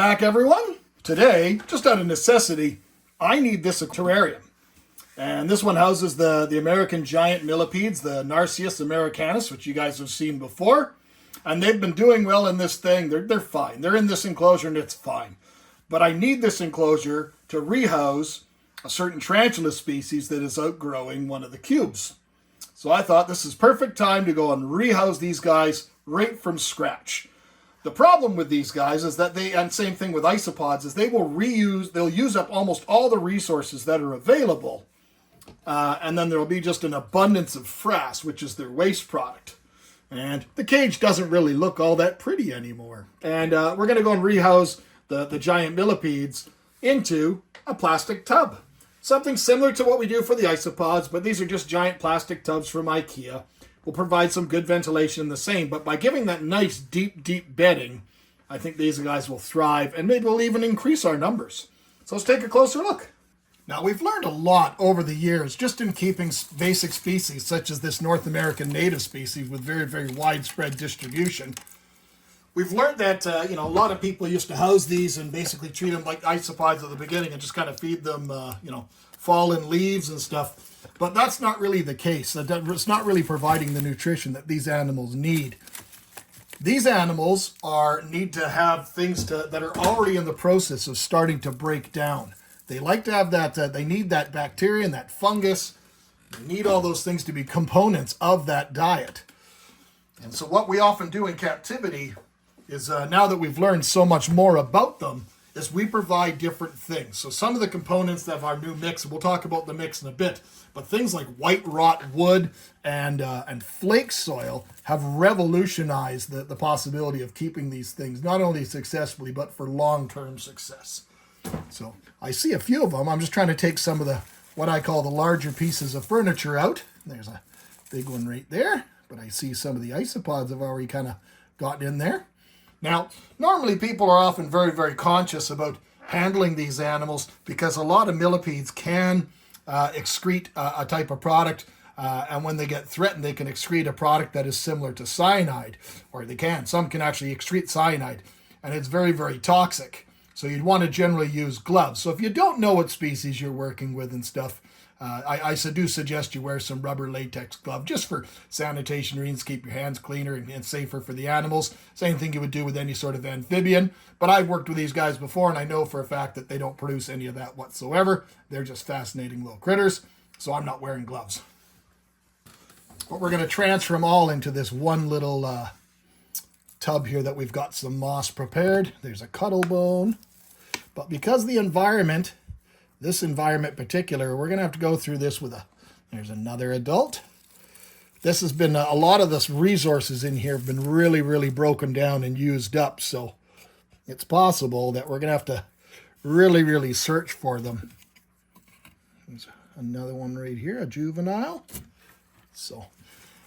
back, everyone. Today, just out of necessity, I need this terrarium. And this one houses the American Giant Millipedes, the Narceus americanus, which you guys have seen before. And they've been doing well in this thing. They're fine. They're in this enclosure and it's fine. But I need this enclosure to rehouse a certain tarantula species that is outgrowing one of the cubes. So I thought this is perfect time to go and rehouse these guys right from scratch. The problem with these guys is that and same thing with isopods, is they'll use up almost all the resources that are available. And then there will be just an abundance of frass, which is their waste product. And the cage doesn't really look all that pretty anymore. And we're going to go and rehouse the giant millipedes into a plastic tub. Something similar to what we do for the isopods, but these are just giant plastic tubs from IKEA. Will provide some good ventilation in the same, but by giving that nice deep bedding, I think these guys will thrive, and maybe we'll even increase our numbers. So let's take a closer look. Now, we've learned a lot over the years just in keeping basic species such as this North American native species with very widespread distribution. We've learned that a lot of people used to house these and basically treat them like isopods at the beginning and just kind of feed them fallen leaves and stuff. But that's not really the case. It's not really providing the nutrition that these animals need. These animals need to have things that are already in the process of starting to break down. They like to have that, they need that bacteria and that fungus. They need all those things to be components of that diet. And so what we often do in captivity is, now that we've learned so much more about them, is we provide different things. So some of the components of our new mix, we'll talk about the mix in a bit, but things like white wrought wood and flake soil have revolutionized the possibility of keeping these things not only successfully, but for long-term success. So I see a few of them. I'm just trying to take some of what I call the larger pieces of furniture out. There's a big one right there, but I see some of the isopods have already kind of gotten in there. Now, normally people are often very conscious about handling these animals because a lot of millipedes can excrete a type of product, and when they get threatened, they can excrete a product that is similar to cyanide, or some can actually excrete cyanide, and it's very toxic. So you'd want to generally use gloves. So if you don't know what species you're working with and stuff, I do suggest you wear some rubber latex glove just for sanitation reasons, keep your hands cleaner and safer for the animals. Same thing you would do with any sort of amphibian. But I've worked with these guys before, and I know for a fact that they don't produce any of that whatsoever. They're just fascinating little critters, so I'm not wearing gloves. But we're going to transfer them all into this one little tub here that we've got some moss prepared. There's a cuttle bone. But because this environment particular, we're going to have to go through this there's another adult. This has been, a lot of the resources in here have been really broken down and used up. So it's possible that we're going to have to really search for them. There's another one right here, a juvenile. So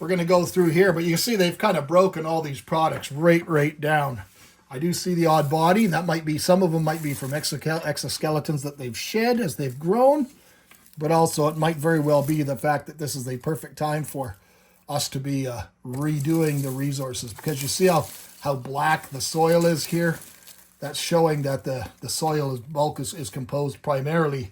we're going to go through here, but you see they've kind of broken all these products right down. I do see the odd body. Some of them might be from exoskeletons that they've shed as they've grown, but also it might very well be the fact that this is the perfect time for us to be redoing the resources, because you see how black the soil is here. That's showing that the soil bulk is composed primarily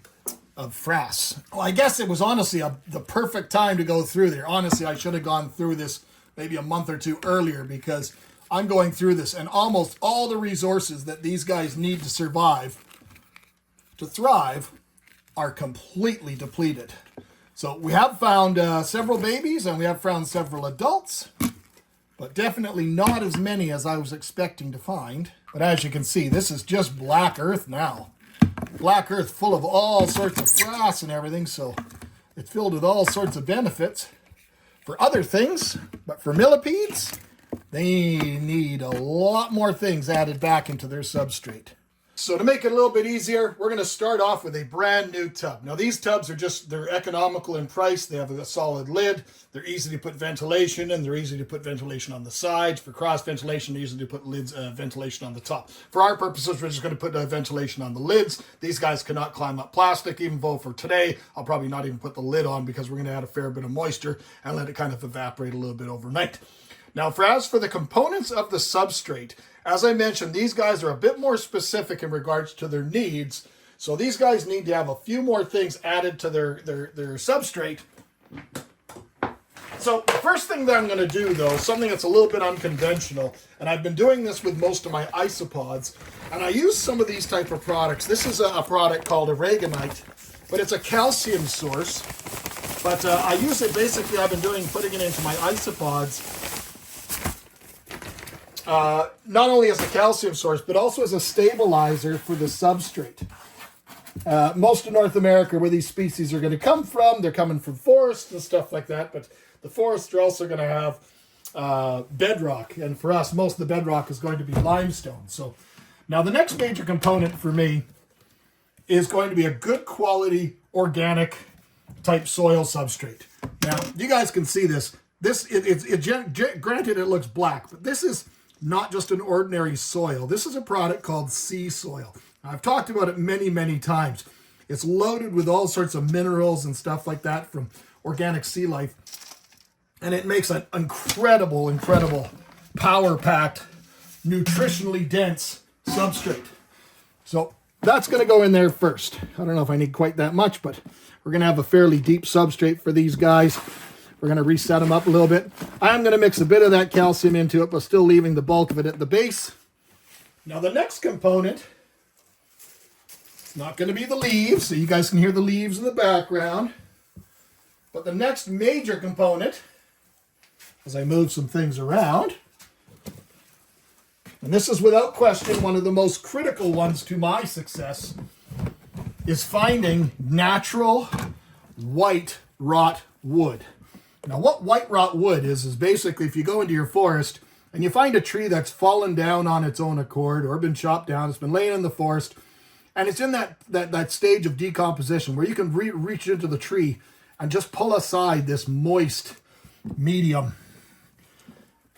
of frass. Well, I guess it was honestly the perfect time to go through there. Honestly, I should have gone through this maybe a month or two earlier, because I'm going through this, and almost all the resources that these guys need to survive, to thrive, are completely depleted. So we have found several babies, and we have found several adults, but definitely not as many as I was expecting to find. But as you can see, this is just black earth now. Black earth full of all sorts of frass and everything, so it's filled with all sorts of benefits for other things, but for millipedes, they need a lot more things added back into their substrate. So to make it a little bit easier, we're going to start off with a brand new tub. Now these tubs they're economical in price. They have a solid lid. They're easy to put ventilation in. They're easy to put ventilation on the sides. For cross ventilation, they're easy to put ventilation on the top. For our purposes, we're just going to put ventilation on the lids. These guys cannot climb up plastic, even though for today, I'll probably not even put the lid on because we're going to add a fair bit of moisture and let it kind of evaporate a little bit overnight. Now, as for the components of the substrate, As I mentioned, these guys are a bit more specific in regards to their needs. So these guys need to have a few more things added to their substrate. So the first thing that I'm going to do, though, something that's a little bit unconventional, and I've been doing this with most of my isopods, and I use some of these type of products. This is a product called Rehousing, but it's a calcium source. But I use it, basically, I've been putting it into my isopods, not only as a calcium source, but also as a stabilizer for the substrate. Most of North America, where these species are going to come from, they're coming from forests and stuff like that, but the forests are also going to have bedrock, and for us, most of the bedrock is going to be limestone. So now the next major component for me is going to be a good quality organic type soil substrate. Now, you guys can see this. Granted, it looks black, but this is not just an ordinary soil. This is a product called sea soil. I've talked about it many, many times. It's loaded with all sorts of minerals and stuff like that from organic sea life. And it makes an incredible, incredible, power-packed, nutritionally dense substrate. So that's going to go in there first. I don't know if I need quite that much, but we're going to have a fairly deep substrate for these guys. We're going to reset them up a little bit. I'm going to mix a bit of that calcium into it, but still leaving the bulk of it at the base. Now the next component, it's not going to be the leaves, so you guys can hear the leaves in the background. But the next major component, as I move some things around, and this is without question one of the most critical ones to my success, is finding natural white wrought wood. Now what white wrought wood is basically if you go into your forest and you find a tree that's fallen down on its own accord or been chopped down, it's been laying in the forest, and it's in that stage of decomposition where you can reach into the tree and just pull aside this moist medium.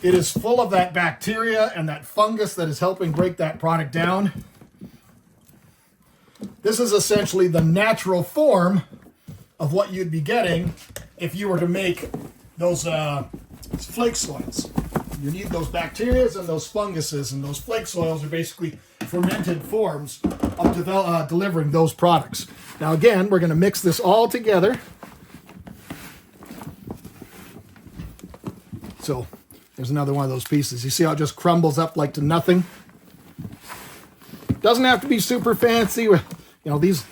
It is full of that bacteria and that fungus that is helping break that product down. This is essentially the natural form of what you'd be getting if you were to make those flake soils. You need those bacteria and those funguses, and those flake soils are basically fermented forms of delivering those products. Now again, we're going to mix this all together. So there's another one of those pieces. You see how it just crumbles up like to nothing? Doesn't have to be super fancy. You know, these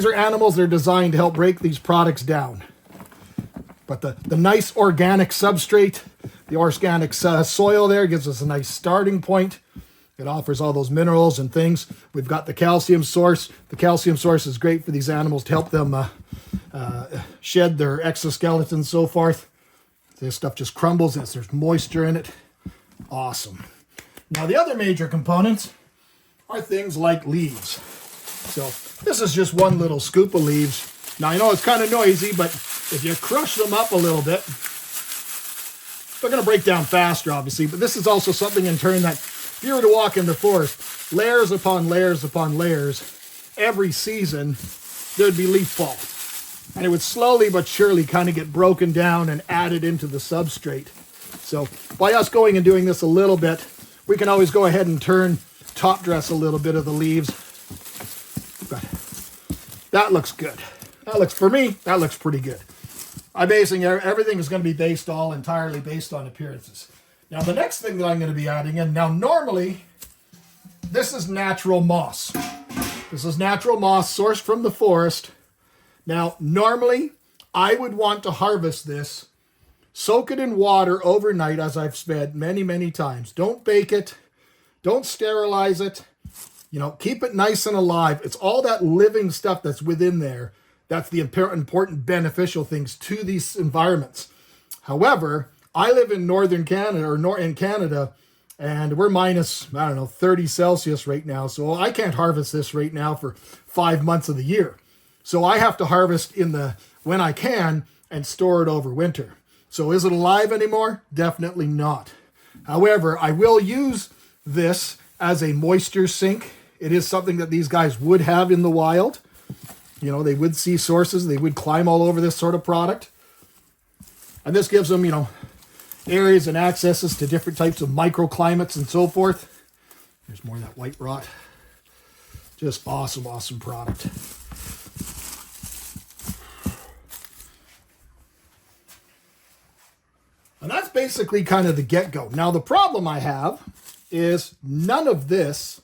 are animals that are designed to help break these products down. But the nice organic substrate, the organic soil there gives us a nice starting point. It offers all those minerals and things. We've got the calcium source. The calcium source is great for these animals to help them shed their exoskeleton and so forth. This stuff just crumbles as there's moisture in it. Awesome. Now the other major components are things like leaves. So this is just one little scoop of leaves. Now I know it's kind of noisy, but if you crush them up a little bit, they're going to break down faster, obviously. But this is also something in turn that if you were to walk in the forest, layers upon layers upon layers, every season, there'd be leaf fall. And it would slowly but surely kind of get broken down and added into the substrate. So by us going and doing this a little bit, we can always go ahead and top dress a little bit of the leaves. But that looks good. For me, that looks pretty good. I'm basing everything is going to be entirely based on appearances. Now the next thing that I'm going to be adding in, now normally, this is natural moss. This is natural moss sourced from the forest. Now, normally, I would want to harvest this, soak it in water overnight, as I've said many, many times. Don't bake it. Don't sterilize it. You know, keep it nice and alive. It's all that living stuff that's within there. That's the important beneficial things to these environments. However, I live in northern Canada, in Canada, and we're minus, 30 Celsius right now. So I can't harvest this right now for 5 months of the year. So I have to harvest when I can and store it over winter. So is it alive anymore? Definitely not. However, I will use this as a moisture sink. It is something that these guys would have in the wild. You know, they would see sources. They would climb all over this sort of product. And this gives them, areas and accesses to different types of microclimates and so forth. There's more of that white rot. Just awesome, awesome product. And that's basically kind of the get-go. Now, the problem I have is none of this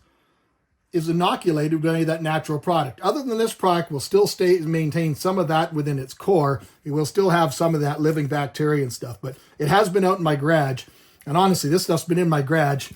is inoculated with any of that natural product. Other than this product will still stay and maintain some of that within its core. It will still have some of that living bacteria and stuff, but it has been out in my garage. And honestly, this stuff's been in my garage,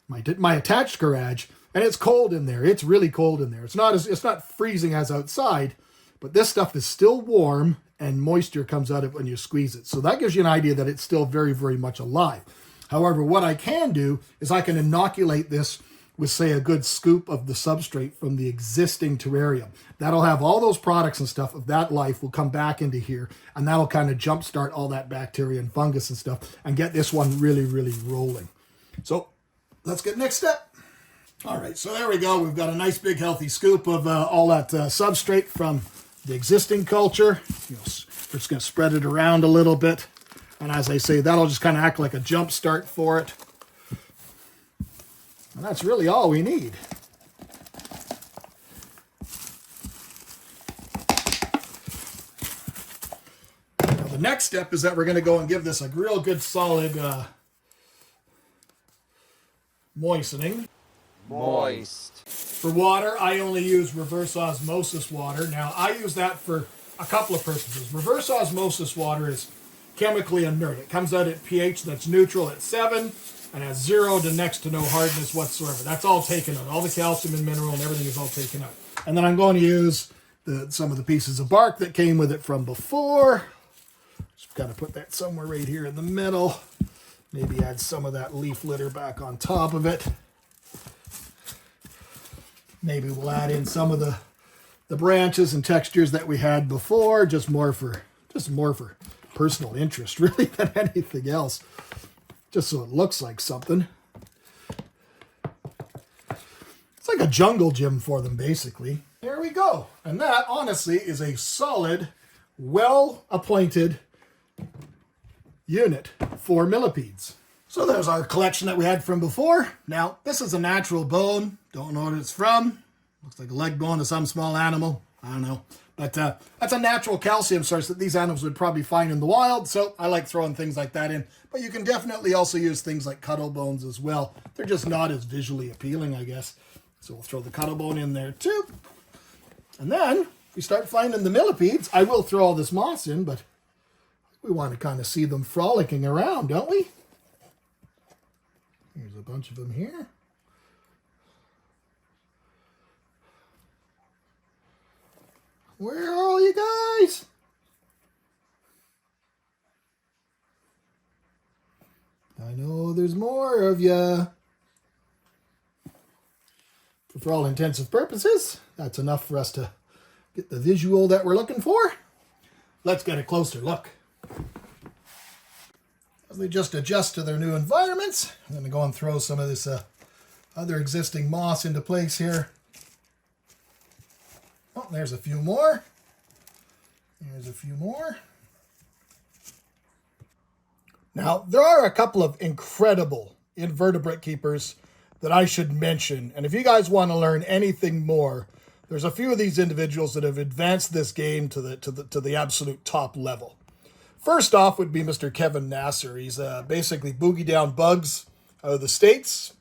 my attached garage, and it's cold in there. It's really cold in there. It's not freezing as outside, but this stuff is still warm and moisture comes out of it when you squeeze it. So that gives you an idea that it's still very, very much alive. However, what I can do is I can inoculate this with, say, a good scoop of the substrate from the existing terrarium. That'll have all those products and stuff of that life will come back into here, and that'll kind of jumpstart all that bacteria and fungus and stuff and get this one really, really rolling. So let's get next step. All right, so there we go. We've got a nice big healthy scoop of all that substrate from the existing culture. We're just going to spread it around a little bit. And as I say, that'll just kind of act like a jump start for it. And that's really all we need. Now the next step is that we're going to go and give this a real good solid moistening. Moist. For water, I only use reverse osmosis water. Now, I use that for a couple of purposes. Reverse osmosis water is chemically inert. It comes out at pH that's neutral at 7 and has 0 to next to no hardness whatsoever. That's all taken out. All the calcium and mineral and everything is all taken out. And then I'm going to use some of the pieces of bark that came with it from before. Just got to put that somewhere right here in the middle. Maybe add some of that leaf litter back on top of it. Maybe we'll add in some of the branches and textures that we had before, just more for personal interest, really, than anything else. Just so it looks like something. It's like a jungle gym for them, basically. There we go. And that, honestly, is a solid, well-appointed unit for millipedes. So there's our collection that we had from before. Now, this is a natural bone. Don't know what it's from. Looks like a leg bone of some small animal. I don't know. But that's a natural calcium source that these animals would probably find in the wild. So I like throwing things like that in. But you can definitely also use things like cuttle bones as well. They're just not as visually appealing, I guess. So we'll throw the cuttle bone in there too. And then we start finding the millipedes. I will throw all this moss in, but we want to kind of see them frolicking around, don't we? Here's a bunch of them here. Where are all you guys? I know there's more of you. For all intents purposes, that's enough for us to get the visual that we're looking for. Let's get a closer look. As they just adjust to their new environments, I'm going to go and throw some of this other existing moss into place here. Oh, there's a few more. There's a few more. Now, there are a couple of incredible invertebrate keepers that I should mention. And if you guys want to learn anything more, there's a few of these individuals that have advanced this game to the absolute top level. First off would be Mr. Kevin Nasser. He's basically boogie down bugs out of the States.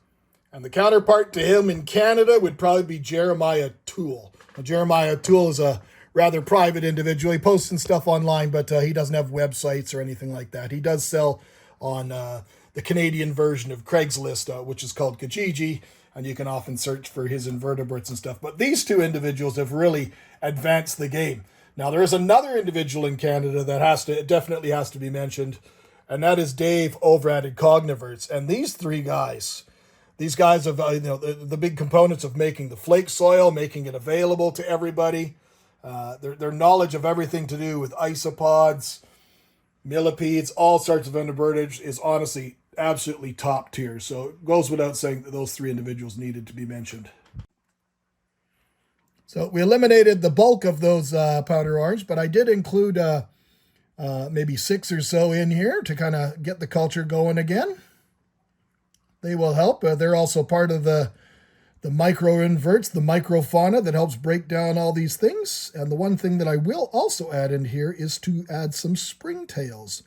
And the counterpart to him in Canada would probably be Jeremiah Toole. Now, Jeremiah Toole is a rather private individual. He posts some stuff online, but he doesn't have websites or anything like that. He does sell on the Canadian version of Craigslist, which is called Kijiji, and you can often search for his invertebrates and stuff. But these two individuals have really advanced the game. Now, there is another individual in Canada that definitely has to be mentioned, and that is Dave over at Incogniverts. And these guys have the big components of making the flake soil, making it available to everybody. Their knowledge of everything to do with isopods, millipedes, all sorts of invertebrates is honestly absolutely top tier. So it goes without saying that those three individuals needed to be mentioned. So we eliminated the bulk of those powder orange, but I did include maybe 6 or so in here to kind of get the culture going again. They will help. They're also part of the the microinverts, the microfauna that helps break down all these things. And the one thing that I will also add in here is to add some springtails.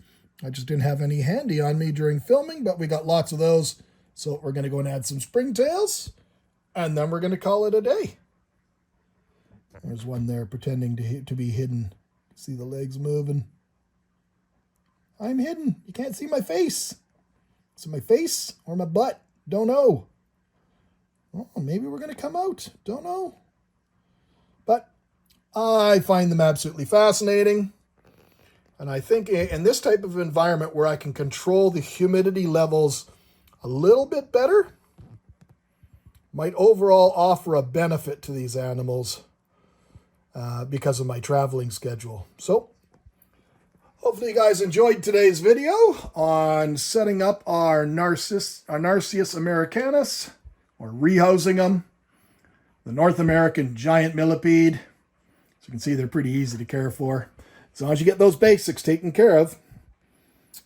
I just didn't have any handy on me during filming, but we got lots of those. So we're going to go and add some springtails, and then we're going to call it a day. There's one there pretending to be hidden. See the legs moving? I'm hidden. You can't see my face. Is it my face or my butt? Don't know. Oh, maybe we're going to come out. Don't know. But I find them absolutely fascinating. And I think in this type of environment where I can control the humidity levels a little bit better, might overall offer a benefit to these animals because of my traveling schedule. So hopefully you guys enjoyed today's video on setting up our Narceus americanus, or rehousing them, the North American Giant Millipede. As you can see, they're pretty easy to care for, as long as you get those basics taken care of.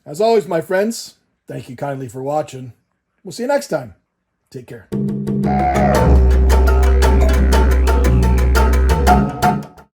As always, my friends, thank you kindly for watching. We'll see you next time. Take care.